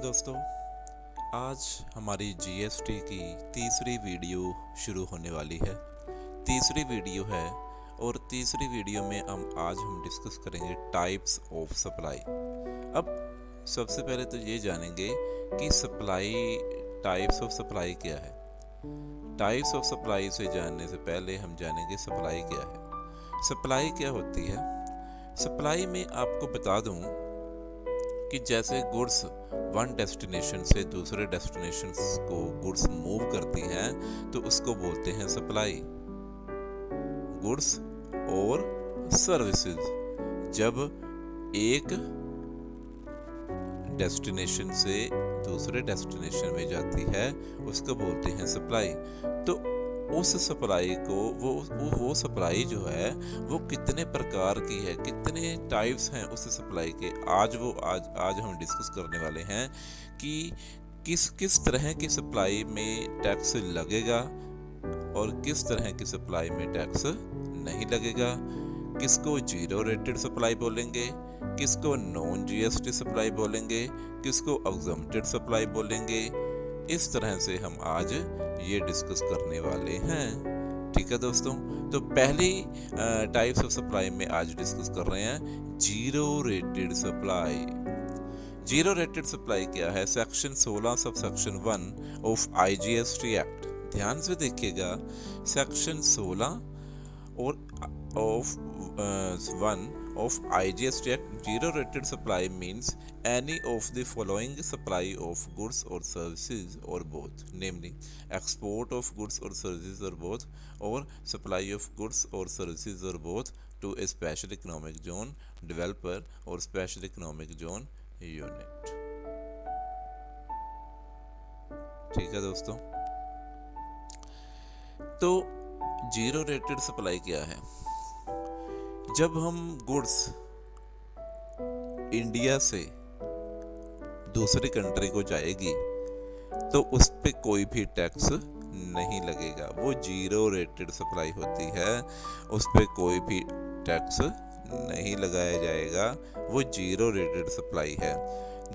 दोस्तों, आज हमारी जीएसटी की तीसरी वीडियो शुरू होने वाली है। तीसरी वीडियो है और तीसरी वीडियो में हम डिस्कस करेंगे टाइप्स ऑफ सप्लाई। अब सबसे पहले तो ये जानेंगे कि टाइप्स ऑफ सप्लाई क्या है। टाइप्स ऑफ सप्लाई से जानने से पहले हम जानेंगे सप्लाई क्या है। सप्लाई क्या होती है? सप्लाई में आपको बता दूं कि जैसे गुड्स वन डेस्टिनेशन से दूसरे डेस्टिनेशन को गुड्स मूव करती हैं तो उसको बोलते हैं सप्लाई। गुड्स और सर्विसेज जब एक डेस्टिनेशन से दूसरे डेस्टिनेशन में जाती है उसको बोलते हैं सप्लाई। तो उस सप्लाई को वो सप्लाई जो है वो कितने प्रकार की है, कितने टाइप्स हैं उस सप्लाई के, आज हम डिस्कस करने वाले हैं कि किस तरह की सप्लाई में टैक्स लगेगा और किस तरह की सप्लाई में टैक्स नहीं लगेगा। किसको जीरो रेटेड सप्लाई बोलेंगे, किसको नॉन जीएसटी सप्लाई बोलेंगे, किसको एग्जम्प्टेड सप्लाई बोलेंगे। इस तरह से हम आज ये डिस्कस करने वाले हैं। ठीक है दोस्तों, तो पहली टाइप्स ऑफ सप्लाई में आज डिस्कस कर रहे हैं zero rated supply. Zero rated supply क्या है? Section 16 sub section 1 of IGST act. ध्यान से देखिएगा, सेक्शन 16 और of 1 of IGST Act, zero rated supply means any of the following supply of goods or services or both, namely export of goods or services or both, or supply of goods or services or both to a special economic zone developer or special economic zone unit। ठीक है दोस्तों, तो zero rated supply क्या है? जब हम goods India से दूसरी कंट्री को जाएगी तो उस पे कोई भी टैक्स नहीं लगेगा। वो जीरो रेटेड सप्लाई होती है, उस पे कोई भी टैक्स नहीं लगाया जाएगा। वो जीरो रेटेड सप्लाई है।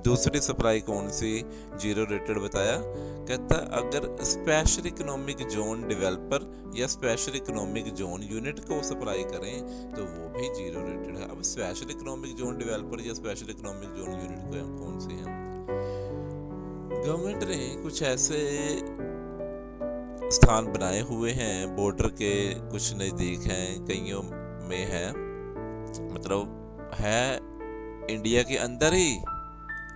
दूसरी सप्लाई कौन सी जीरो रेटेड बताया? कहता अगर स्पेशल इकोनॉमिक जोन डेवलपर या स्पेशल इकोनॉमिक जोन यूनिट को सप्लाई करें तो वो भी जीरो रेटेड है। अब स्पेशल इकोनॉमिक जोन डेवलपर या स्पेशल इकोनॉमिक जोन यूनिट कौन से हैं? गवर्नमेंट ने कुछ ऐसे स्थान बनाए हुए हैं, बॉर्डर के कुछ नज़दीक हैं, कईयों में है, मतलब है इंडिया के अंदर ही,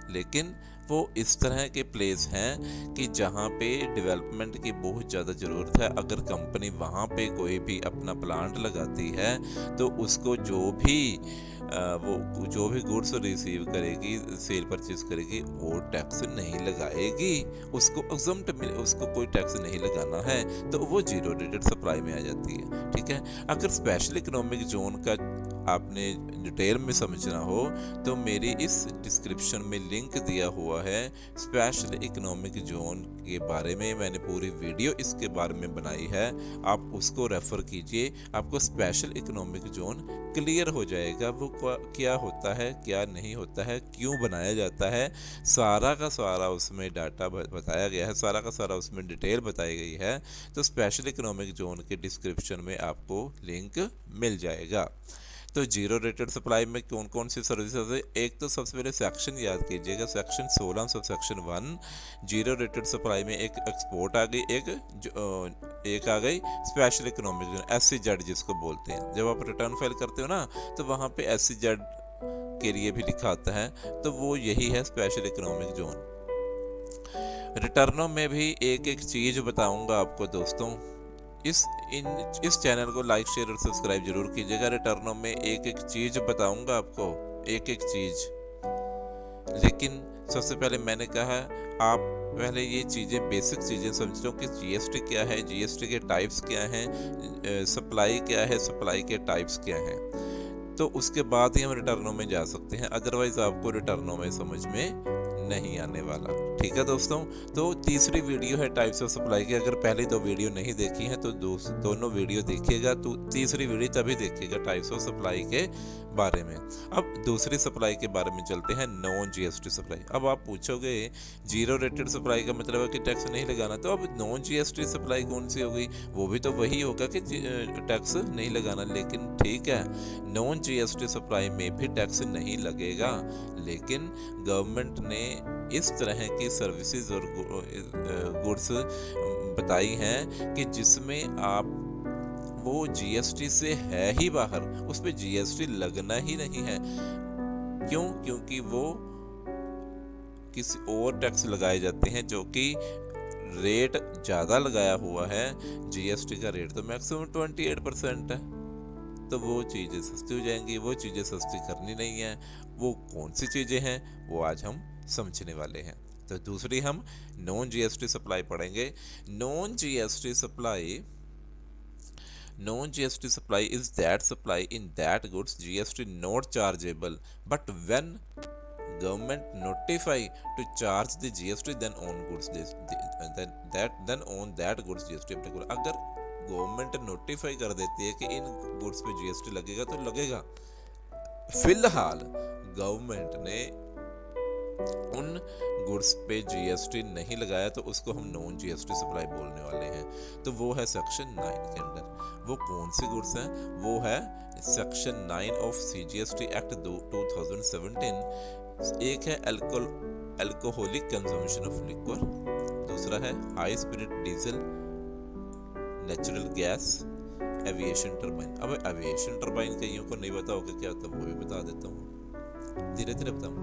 लेकिन वो इस तरह के प्लेस हैं कि जहाँ पे डेवलपमेंट की बहुत ज़्यादा ज़रूरत है। अगर कंपनी वहाँ पे कोई भी अपना प्लांट लगाती है तो उसको जो भी गुड्स रिसीव करेगी, सेल परचेज करेगी, वो टैक्स नहीं लगाएगी। उसको कोई टैक्स नहीं लगाना है, तो वो जीरो रेटेड सप्लाई में आ जाती है। ठीक है, अगर स्पेशल इकोनॉमिक जोन का आपने डिटेल में समझना हो तो मेरी इस डिस्क्रिप्शन में लिंक दिया हुआ है। स्पेशल इकोनॉमिक जोन के बारे में मैंने पूरी वीडियो इसके बारे में बनाई है, आप उसको रेफर कीजिए। आपको स्पेशल इकोनॉमिक जोन क्लियर हो जाएगा, वो क्या होता है, क्या नहीं होता है, क्यों बनाया जाता है, सारा का सारा उसमें डाटा बताया गया है, सारा का सारा उसमें डिटेल बताई गई है। तो स्पेशल इकोनॉमिक जोन के डिस्क्रिप्शन में आपको लिंक मिल जाएगा। तो जीरो रेटेड सप्लाई में कौन कौन सी सर्विसेज है? एक तो सबसे पहले सेक्शन याद कीजिएगा, section 16 sub section 1। Zero rated supply में एक एक्सपोर्ट आ गई, एक आ गई स्पेशल इकोनॉमिक जोन, SEZ जिसको बोलते हैं। जब आप रिटर्न फाइल करते हो ना तो वहाँ पे SEZ के लिए भी लिखा आता है, तो वो यही है स्पेशल इकोनॉमिक जोन। रिटर्नों में भी एक एक चीज़ बताऊँगा आपको दोस्तों। इस चैनल को लाइक, शेयर और सब्सक्राइब जरूर कीजिएगा। रिटर्नों में एक एक चीज़ बताऊंगा आपको, एक एक चीज़। लेकिन सबसे पहले मैंने कहा आप पहले ये चीज़ें, बेसिक चीज़ें समझ लो कि जीएसटी क्या है, जीएसटी के टाइप्स क्या हैं, सप्लाई क्या है, सप्लाई के टाइप्स क्या हैं। तो उसके बाद ही हम रिटर्नों में जा सकते हैं, अदरवाइज आपको रिटर्नों में समझ में नहीं आने वाला। ठीक है दोस्तों, तो तीसरी वीडियो है टाइप्स ऑफ सप्लाई की। अगर पहले दो वीडियो नहीं देखी हैं तो दोनों वीडियो देखिएगा, तो तीसरी वीडियो तभी देखिएगा टाइप्स ऑफ सप्लाई के बारे में। अब दूसरी सप्लाई के बारे में चलते हैं, नॉन जीएसटी सप्लाई। अब आप पूछोगे जीरो रेटेड सप्लाई का मतलब है कि टैक्स नहीं लगाना, तो अब नॉन जीएसटी सप्लाई कौन सी होगी? वो भी तो वही होगा कि टैक्स नहीं लगाना। लेकिन ठीक है, नॉन जीएसटी सप्लाई में भी टैक्स नहीं लगेगा, लेकिन गवर्नमेंट ने इस तरह की सर्विसेज और गुड्स बताई हैं कि जिसमें आप वो जीएसटी से है ही बाहर, उस पर जीएसटी लगना ही नहीं है। क्यों? क्योंकि वो किसी और टैक्स लगाए जाते हैं जो कि रेट ज़्यादा लगाया हुआ है। जीएसटी का रेट तो मैक्सिमम 28% है, तो वो चीज़ें सस्ती हो जाएंगी। वो चीज़ें सस्ती करनी नहीं है। वो कौन सी चीज़ें हैं वो आज हम समझने वाले हैं। तो दूसरी हम नॉन जीएसटी सप्लाई पढ़ेंगे। Non GST supply is that supply in that goods GST not chargeable, but when government notify to charge the GST then on goods then on that goods GST applicable। अगर government notify कर देती है कि इन goods पे GST लगेगा तो लगेगा। फिलहाल गवर्नमेंट ने उन गुड्स पे जीएसटी नहीं लगाया तो उसको हम नॉन जीएसटी सप्लाई बोलने वाले हैं। तो वो है सेक्शन 9 के अंदर। वो कौन सी गुड्स हैं? वो है सेक्शन 9 ऑफ सीजीएसटी एक्ट 2017। एक है अल्कोहलिक कंजम्पशन ऑफ लिक्वर, दूसरा है high spirit diesel, natural gas, aviation turbine. अब एविएशन टर्बाइन कईयों को नहीं पता होगा क्या होता है, वो भी बता देता हूँ, धीरे धीरे बताऊँ।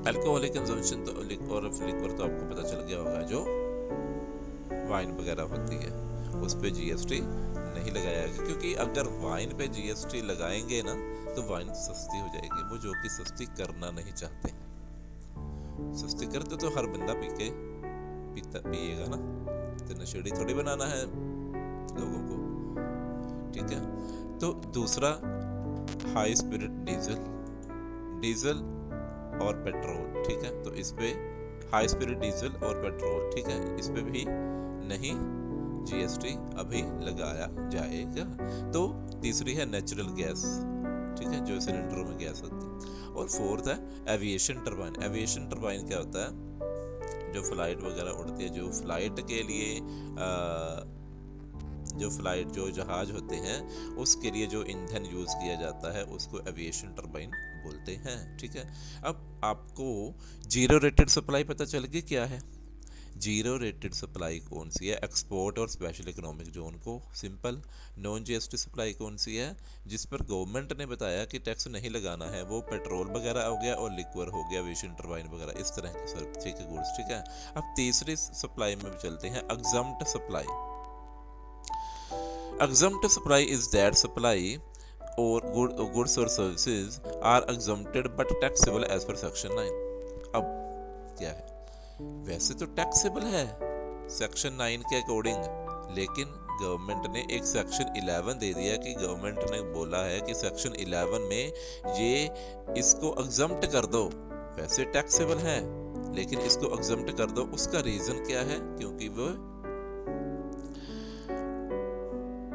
अल्कोहलिक कंजम्पशन तो लिक्वर तो आपको पता चल गया होगा, जो वाइन वगैरह होती है उस पे जीएसटी नहीं लगाया गया, क्योंकि अगर वाइन पे जीएसटी लगाएंगे ना तो वाइन सस्ती हो जाएगी। वो जो कि सस्ती करना नहीं चाहते। सस्ती करते तो हर बंदा पिएगा ना, तो नशेड़ी थोड़ी बनाना है लोगों को। ठीक है, तो दूसरा हाई स्पिरिट डीजल और पेट्रोल। ठीक है, तो इस पे हाई स्पिरिट डीजल और पेट्रोल, ठीक है, इस पे भी नहीं जीएसटी अभी लगाया जाएगा। तो तीसरी है नेचुरल गैस, ठीक है, जो सिलेंडरों में गैस होती है। और फोर्थ है एविएशन टर्बाइन। एविएशन टर्बाइन क्या होता है? जो फ्लाइट वगैरह उड़ती है, जो फ्लाइट के लिए जो जहाज होते हैं उसके लिए जो ईंधन यूज़ किया जाता है उसको एविएशन टर्बाइन बोलते हैं। ठीक है, अब आपको जीरो रेटेड सप्लाई पता चल गई क्या है। जीरो रेटेड सप्लाई कौन सी है? एक्सपोर्ट और स्पेशल इकोनॉमिक जोन को सिंपल। नॉन जीएसटी सप्लाई कौन सी है? जिस पर गवर्नमेंट ने बताया कि टैक्स नहीं लगाना है, वो पेट्रोल वगैरह हो गया और लिक्वर हो गया, एविएशन टर्बाइन वगैरह, इस तरह के ठीक है गुड्स। ठीक है, अब तीसरी सप्लाई में चलते हैं, exempt supply. Exempt supply is that supply और गुड्स और services are exempted but taxable as per section 9। अब क्या है? वैसे तो टैक्सेबल है सेक्शन 9 के अकॉर्डिंग, लेकिन गवर्नमेंट ने एक सेक्शन 11 दे दिया कि गवर्नमेंट ने बोला है कि सेक्शन 11 में ये इसको एग्जम्प्ट कर दो। वैसे टैक्सेबल है लेकिन इसको एग्जम्प्ट कर दो। उसका रीजन क्या है? क्योंकि वो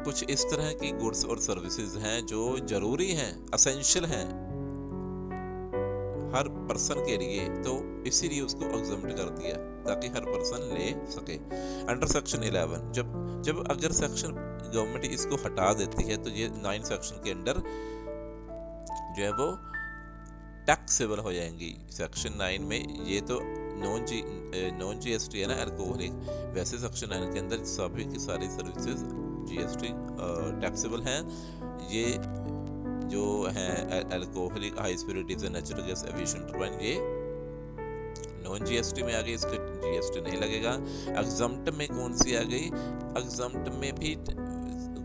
कुछ इस तरह की गुड्स और सर्विसेज हैं जो जरूरी हैं, असेंशियल हैं हर पर्सन के लिए, तो इसीलिए उसको एग्जम्प्ट कर दिया ताकि हर पर्सन ले सके। अंडर सेक्शन 11 जब अगर सेक्शन गवर्नमेंट इसको हटा देती है तो ये 9 सेक्शन के अंडर जो है वो टैक्सेबल हो जाएंगी। सेक्शन 9 में ये तो नॉन जीएसटी है ना, अल्कोहलिक। वैसे सेक्शन 9 के अंदर सभी की सारी सर्विसेज जीएसटी टैक्सेबल हैं। ये जो है alcoholic, high spirit diesel, natural gas, aviation turbine, ये नॉन जीएसटी में आ गई, इसको जीएसटी नहीं लगेगा। एग्जम्प्ट में कौन सी आ गई? एग्जम्प्ट में भी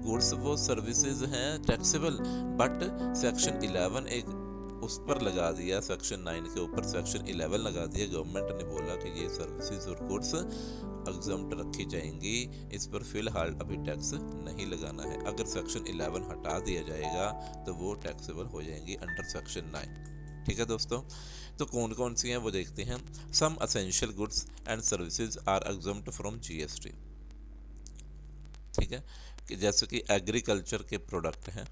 गुड्स वो सर्विसेज हैं टैक्सेबल, बट सेक्शन 11 एक उस पर लगा दिया, सेक्शन 9 के ऊपर सेक्शन 11 लगा दिया। गवर्नमेंट ने बोला कि ये सर्विसेज और गुड्स एग्जम्प्ट रखी जाएंगी, इस पर फिलहाल अभी टैक्स नहीं लगाना है। अगर सेक्शन 11 हटा दिया जाएगा तो वो टैक्सेबल हो जाएंगी अंडर सेक्शन 9। ठीक है दोस्तों, तो कौन कौन सी हैं वो देखते हैं। Some essential goods and services are exempt from GST. ठीक है, कि जैसे कि एग्रीकल्चर के प्रोडक्ट हैं,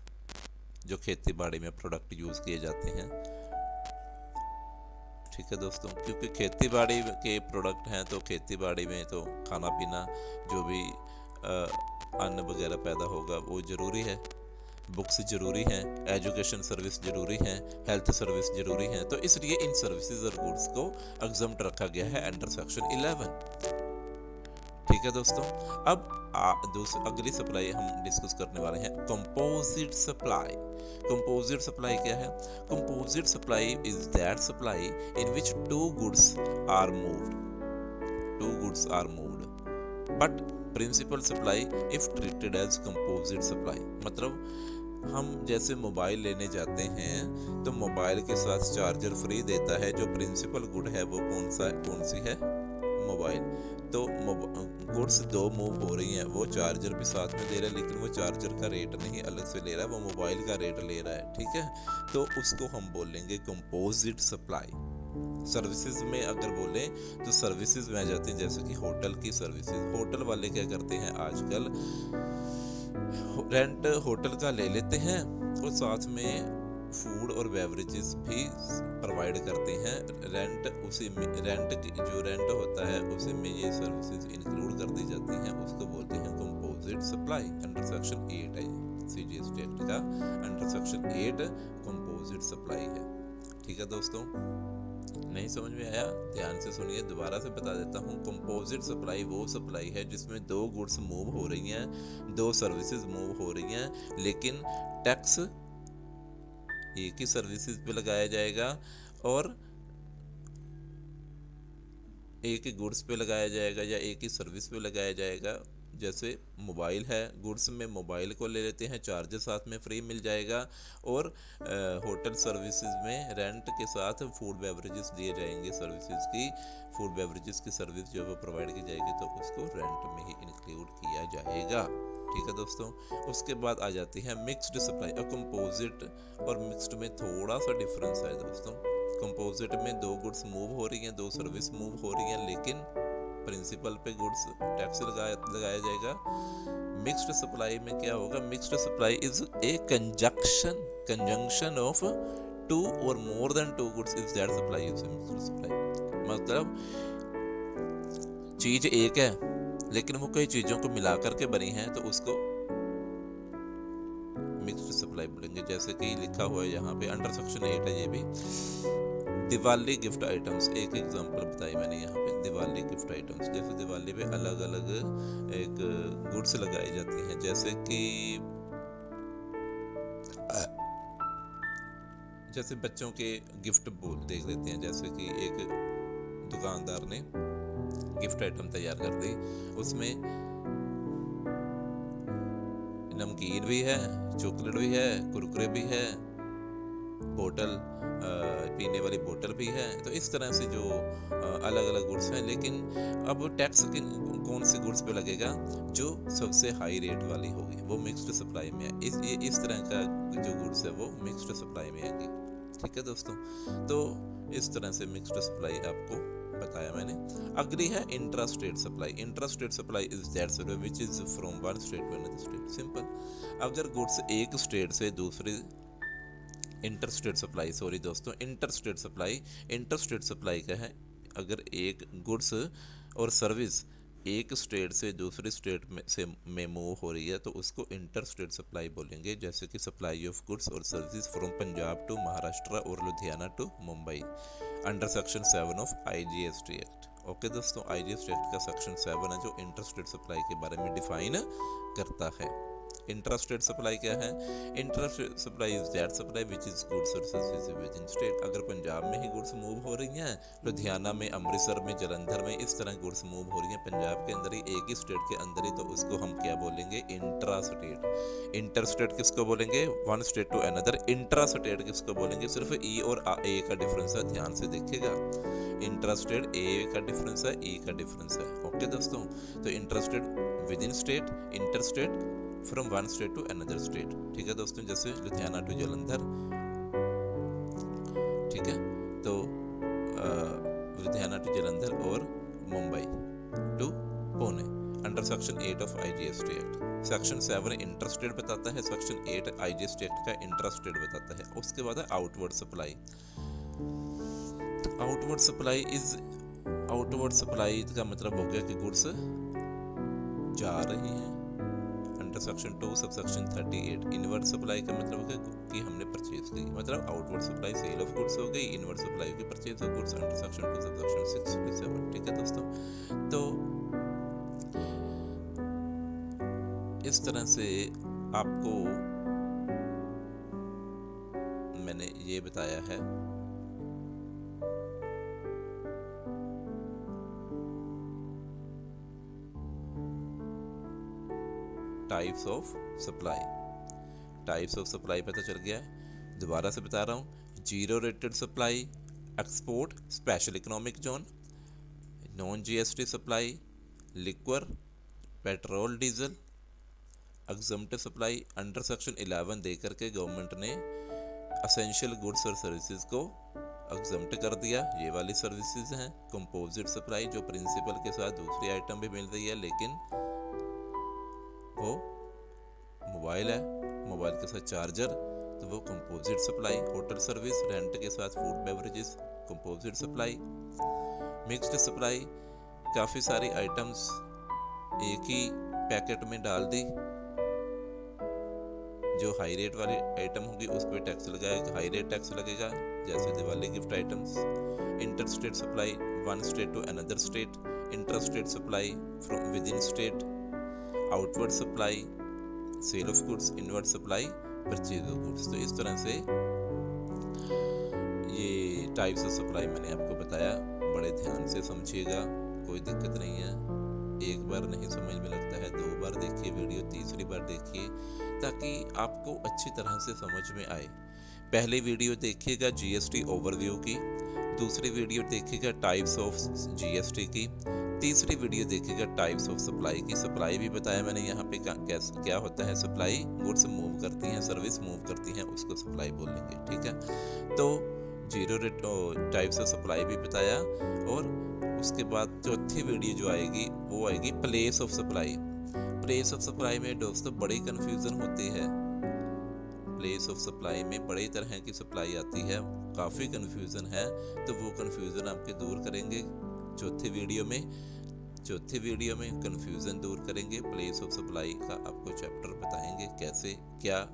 जो खेती बाड़ी में प्रोडक्ट यूज़ किए जाते हैं। ठीक है दोस्तों, क्योंकि खेती बाड़ी के प्रोडक्ट हैं तो खेती बाड़ी में तो खाना पीना जो भी अन्न वगैरह पैदा होगा वो ज़रूरी है। बुक्स ज़रूरी हैं, एजुकेशन सर्विस ज़रूरी हैं, हेल्थ सर्विस ज़रूरी हैं, तो इसलिए इन सर्विसेज और गुड्स को एग्जम्प्ट रखा गया है अंडर सेक्शन 11। ठीक है दोस्तों, अब अगली सप्लाई हम डिस्कस करने वाले हैं कंपोजिट सप्लाई। कंपोजिट सप्लाई क्या है? Composite supply is that supply in which two goods are moved but principal supply if treated as composite supply. मतलब हम जैसे मोबाइल लेने जाते हैं तो मोबाइल के साथ चार्जर फ्री देता है, जो प्रिंसिपल गुड है वो कौन सी है? मोबाइल। तो गुड्स दो मूव हो रही हैं, वो चार्जर भी साथ में दे रहा है, लेकिन वो चार्जर का रेट नहीं अलग से ले रहा है, वो मोबाइल का रेट ले रहा है। ठीक है, तो उसको हम बोलेंगे कंपोजिट सप्लाई। सर्विसेज में अगर बोले तो सर्विसेज में आ जाती हैं, जैसे कि होटल की सर्विसेज। होटल वाले क्या करते हैं आजकल, रेंट होटल का ले लेते हैं और साथ में फूड और बेवरेजेस भी प्रोवाइड करते हैं। रेंट जो रेंट होता है उसी में ये सर्विसेज इंक्लूड कर दी जाती हैं, उसको बोलते हैं कंपोजिट सप्लाई। अंडर सेक्शन 8 है सीजीएसटी एक्ट का, अंडर सेक्शन 8 कंपोजिट सप्लाई है। ठीक है दोस्तों, नहीं समझ में आया ध्यान से सुनिए, दोबारा से बता देता हूँ। कंपोजिट सप्लाई वो सप्लाई है जिसमें दो गुड्स मूव हो रही हैं, दो सर्विसेज मूव हो रही हैं, लेकिन टैक्स एक ही सर्विसेज पे लगाया जाएगा और एक ही गुड्स पे लगाया जाएगा या एक ही सर्विस पे लगाया जाएगा। जैसे मोबाइल है, गुड्स में मोबाइल को ले लेते हैं, चार्जर साथ में फ्री मिल जाएगा, और होटल सर्विसेज में रेंट के साथ फूड बेवरेजेस दिए जाएंगे। सर्विसेज की फूड बेवरेजेस की सर्विस जो वो प्रोवाइड की जाएगी तो उसको रेंट में ही इंक्लूड किया जाएगा। ठीक है दोस्तों, उसके बाद आ जाती है मिक्स्ड सप्लाई। और कंपोजिट और मिक्स्ड में थोड़ा सा डिफरेंस है दोस्तों। कंपोजिट में दो गुड्स मूव हो रही हैं, दो सर्विस मूव हो रही हैं, लेकिन प्रिंसिपल पे गुड्स टैक्स लगाया जाएगा। मिक्स्ड सप्लाई में क्या होगा? Mixed supply is a conjunction of two और more than two goods is that supply is mixed supply. मतलब चीज एक है लेकिन वो कई चीजों को मिला करके बनी है, तो उसको मिक्स्ड सप्लाई बोलेंगे। जैसे कि लिखा हुआ है यहाँ पे अंडर सेक्शन 8 है ये भी। दिवाली गिफ्ट आइटम्स, एक एग्जांपल बताई मैंने यहाँ पे, दिवाली गिफ्ट आइटम्स। जैसे दिवाली पे अलग अलग एक गुड्स लगाई जाती हैं, जैसे बच्चों के गिफ्ट देख लेते हैं। जैसे कि एक दुकानदार ने गिफ्ट आइटम तैयार कर दी, उसमें नमकीन भी है, चॉकलेट भी है, कुरकुरे भी है, बोतल पीने वाली बोतल भी है। तो इस तरह से जो अलग अलग गुड्स हैं, लेकिन अब टैक्स कौन से गुड्स पे लगेगा? जो सबसे हाई रेट वाली होगी वो मिक्स्ड सप्लाई में है। इस तरह का जो गुड्स है वो मिक्स्ड सप्लाई में आएंगी। ठीक है दोस्तों, तो इस तरह से मिक्स्ड सप्लाई आपको बताया मैंने। अगली है intra state supply. Intra state supply is that supply which is from one state to another state. Simple, अगर गुड्स एक स्टेट से दूसरी इंटरस्टेट सप्लाई क्या है? अगर एक गुड्स और सर्विस एक स्टेट से दूसरी स्टेट में मूव हो रही है तो उसको इंटरस्टेट सप्लाई बोलेंगे। जैसे कि सप्लाई ऑफ गुड्स और service from Punjab to Maharashtra और Ludhiana to Mumbai under section 7 of IGST act. Okay दोस्तों, IGST एक्ट का सेक्शन 7 है जो इंटरस्टेट सप्लाई के बारे में डिफाइन करता है। इंट्रास्टेट सप्लाई क्या है? Intrastate supply is that supply which is goods और सर्विसेज विद इन स्टेट। अगर पंजाब में ही गुड्स मूव हो रही हैं, लुधियाना में, अमृतसर में, जलंधर में, इस तरह गुड्स मूव हो रही हैं पंजाब के अंदर ही, एक ही स्टेट के अंदर ही, तो उसको हम क्या बोलेंगे? इंट्रास्टेट। इंटरस्टेट किसको बोलेंगे? One state to another. Intrastate किसको बोलेंगे? सिर्फ ई और ए का डिफरेंस है, ध्यान से देखिएगा। इंट्रास्टेट ए का डिफरेंस है, ई का डिफरेंस है। ओके दोस्तों, तो intrastate within state, interstate from one state to another state. ठीक है दोस्तों, जैसे लुधियाना टू जलंधर। ठीक है। तो लुधियाना टू जालंधर और Mumbai to Pune under section 8 of IGST act. Section 7 interstate बताता है, सेक्शन 8 IGST एक्ट का इंटरस्टेट बताता है। उसके बाद है आउटवर्ड सप्लाई। आउटवर्ड सप्लाई का मतलब हो गया कि गुड्स जा रही हैं अंडर सेक्शन 2 सब सेक्शन 38। इनवर्ड सप्लाई का मतलब हो गया कि हमने परचेज की, मतलब outward supply sale of goods हो गई, इनवर्ड सप्लाई की purchase of goods under section 2 सब सेक्शन 6 to 7। ठीक है दोस्तों, तो इस तरह से आपको मैंने ये बताया है types of supply. Types of supply पता चल गया है। दोबारा से बता रहा हूँ, zero rated supply, export, special economic zone, non GST supply, liquor, petrol diesel, exempt supply. Under section 11 दे करके गवर्नमेंट ने असेंशियल गुड्स और सर्विसेज को एग्जम्प्ट कर दिया। ये वाली सर्विसेज हैं। कंपोजिट सप्लाई, जो प्रिंसिपल के साथ दूसरी आइटम भी मिल रही है लेकिन वो मोबाइल है, मोबाइल के साथ चार्जर, तो वो composite supply. Hotel service, rent के साथ food beverages, composite supply. Mixed supply, काफ़ी सारी आइटम्स एक ही पैकेट में डाल दी, जो हाई रेट वाली आइटम होगी उस पर टैक्स लगाएगा, हाई रेट टैक्स लगेगा, जैसे Diwali gift items. Inter state supply, one state to another state. Inter state supply from within state. Outward supply sale of goods, inward supply purchase of goods. तो इस तरह से ये types of supply मैंने आपको बताया। बड़े ध्यान से समझिएगा, कोई दिक्कत नहीं है। एक बार नहीं समझ में लगता है, 2 बार देखिए वीडियो, तीसरी बार देखिए ताकि आपको अच्छी तरह से समझ में आए। पहली वीडियो देखिएगा GST ओवरव्यू की, दूसरी वीडियो देखिएगा टाइप्स ऑफ GST की, तीसरी वीडियो देखिएगा टाइप्स ऑफ सप्लाई की। सप्लाई भी बताया मैंने यहाँ पे क्या होता है। सप्लाई गुड्स मूव करती हैं, सर्विस मूव करती हैं, उसको सप्लाई बोलेंगे। ठीक है, तो zero rate types of supply भी बताया। और उसके बाद चौथी वीडियो जो आएगी वो आएगी place of supply. Place of supply में दोस्तों बड़ी कन्फ्यूज़न होती है। प्लेस ऑफ सप्लाई में बड़ी तरह की सप्लाई आती है, काफ़ी कन्फ्यूज़न है, तो वो कन्फ्यूज़न आपके दूर करेंगे चौथी वीडियो में कन्फ्यूज़न दूर करेंगे। प्लेस ऑफ सप्लाई का आपको चैप्टर बताएंगे, कैसे, क्या,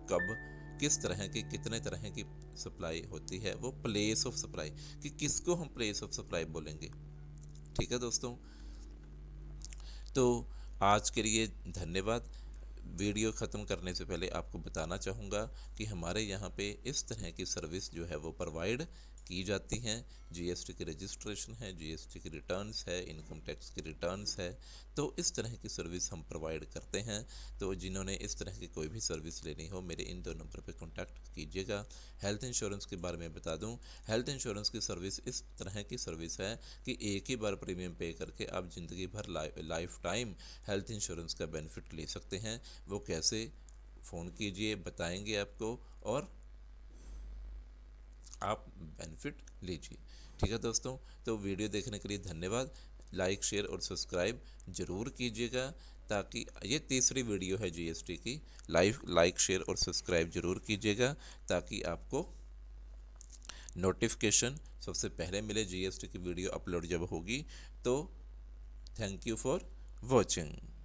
कब, किस तरह की, कितने तरह की सप्लाई होती है। वो प्लेस ऑफ सप्लाई कि किसको हम प्लेस ऑफ सप्लाई बोलेंगे। ठीक है दोस्तों, तो आज के लिए धन्यवाद। वीडियो ख़त्म करने से पहले आपको बताना चाहूँगा कि हमारे यहाँ पे इस तरह की सर्विस जो है वो प्रोवाइड की जाती हैं। GST की रजिस्ट्रेशन है, GST की रिटर्न्स है, इनकम टैक्स की रिटर्न्स है, तो इस तरह की सर्विस हम प्रोवाइड करते हैं। तो जिन्होंने इस तरह की कोई भी सर्विस लेनी हो मेरे इन 2 नंबर पर कॉन्टैक्ट कीजिएगा। हेल्थ इंश्योरेंस के बारे में बता दूं, हेल्थ इंश्योरेंस की सर्विस इस तरह की सर्विस है कि एक ही बार प्रीमियम पे करके आप ज़िंदगी भर लाइफ टाइम हेल्थ इंश्योरेंस का बेनिफिट ले सकते हैं। वो कैसे, फ़ोन कीजिए, बताएंगे आपको और आप बेनिफिट लीजिए। ठीक है दोस्तों, तो वीडियो देखने के लिए धन्यवाद। लाइक, शेयर और सब्सक्राइब ज़रूर कीजिएगा ताकि ये तीसरी वीडियो है GST की। लाइक, शेयर और सब्सक्राइब ज़रूर कीजिएगा ताकि आपको नोटिफिकेशन सबसे पहले मिले GST की वीडियो अपलोड जब होगी। तो थैंक यू फॉर वॉचिंग।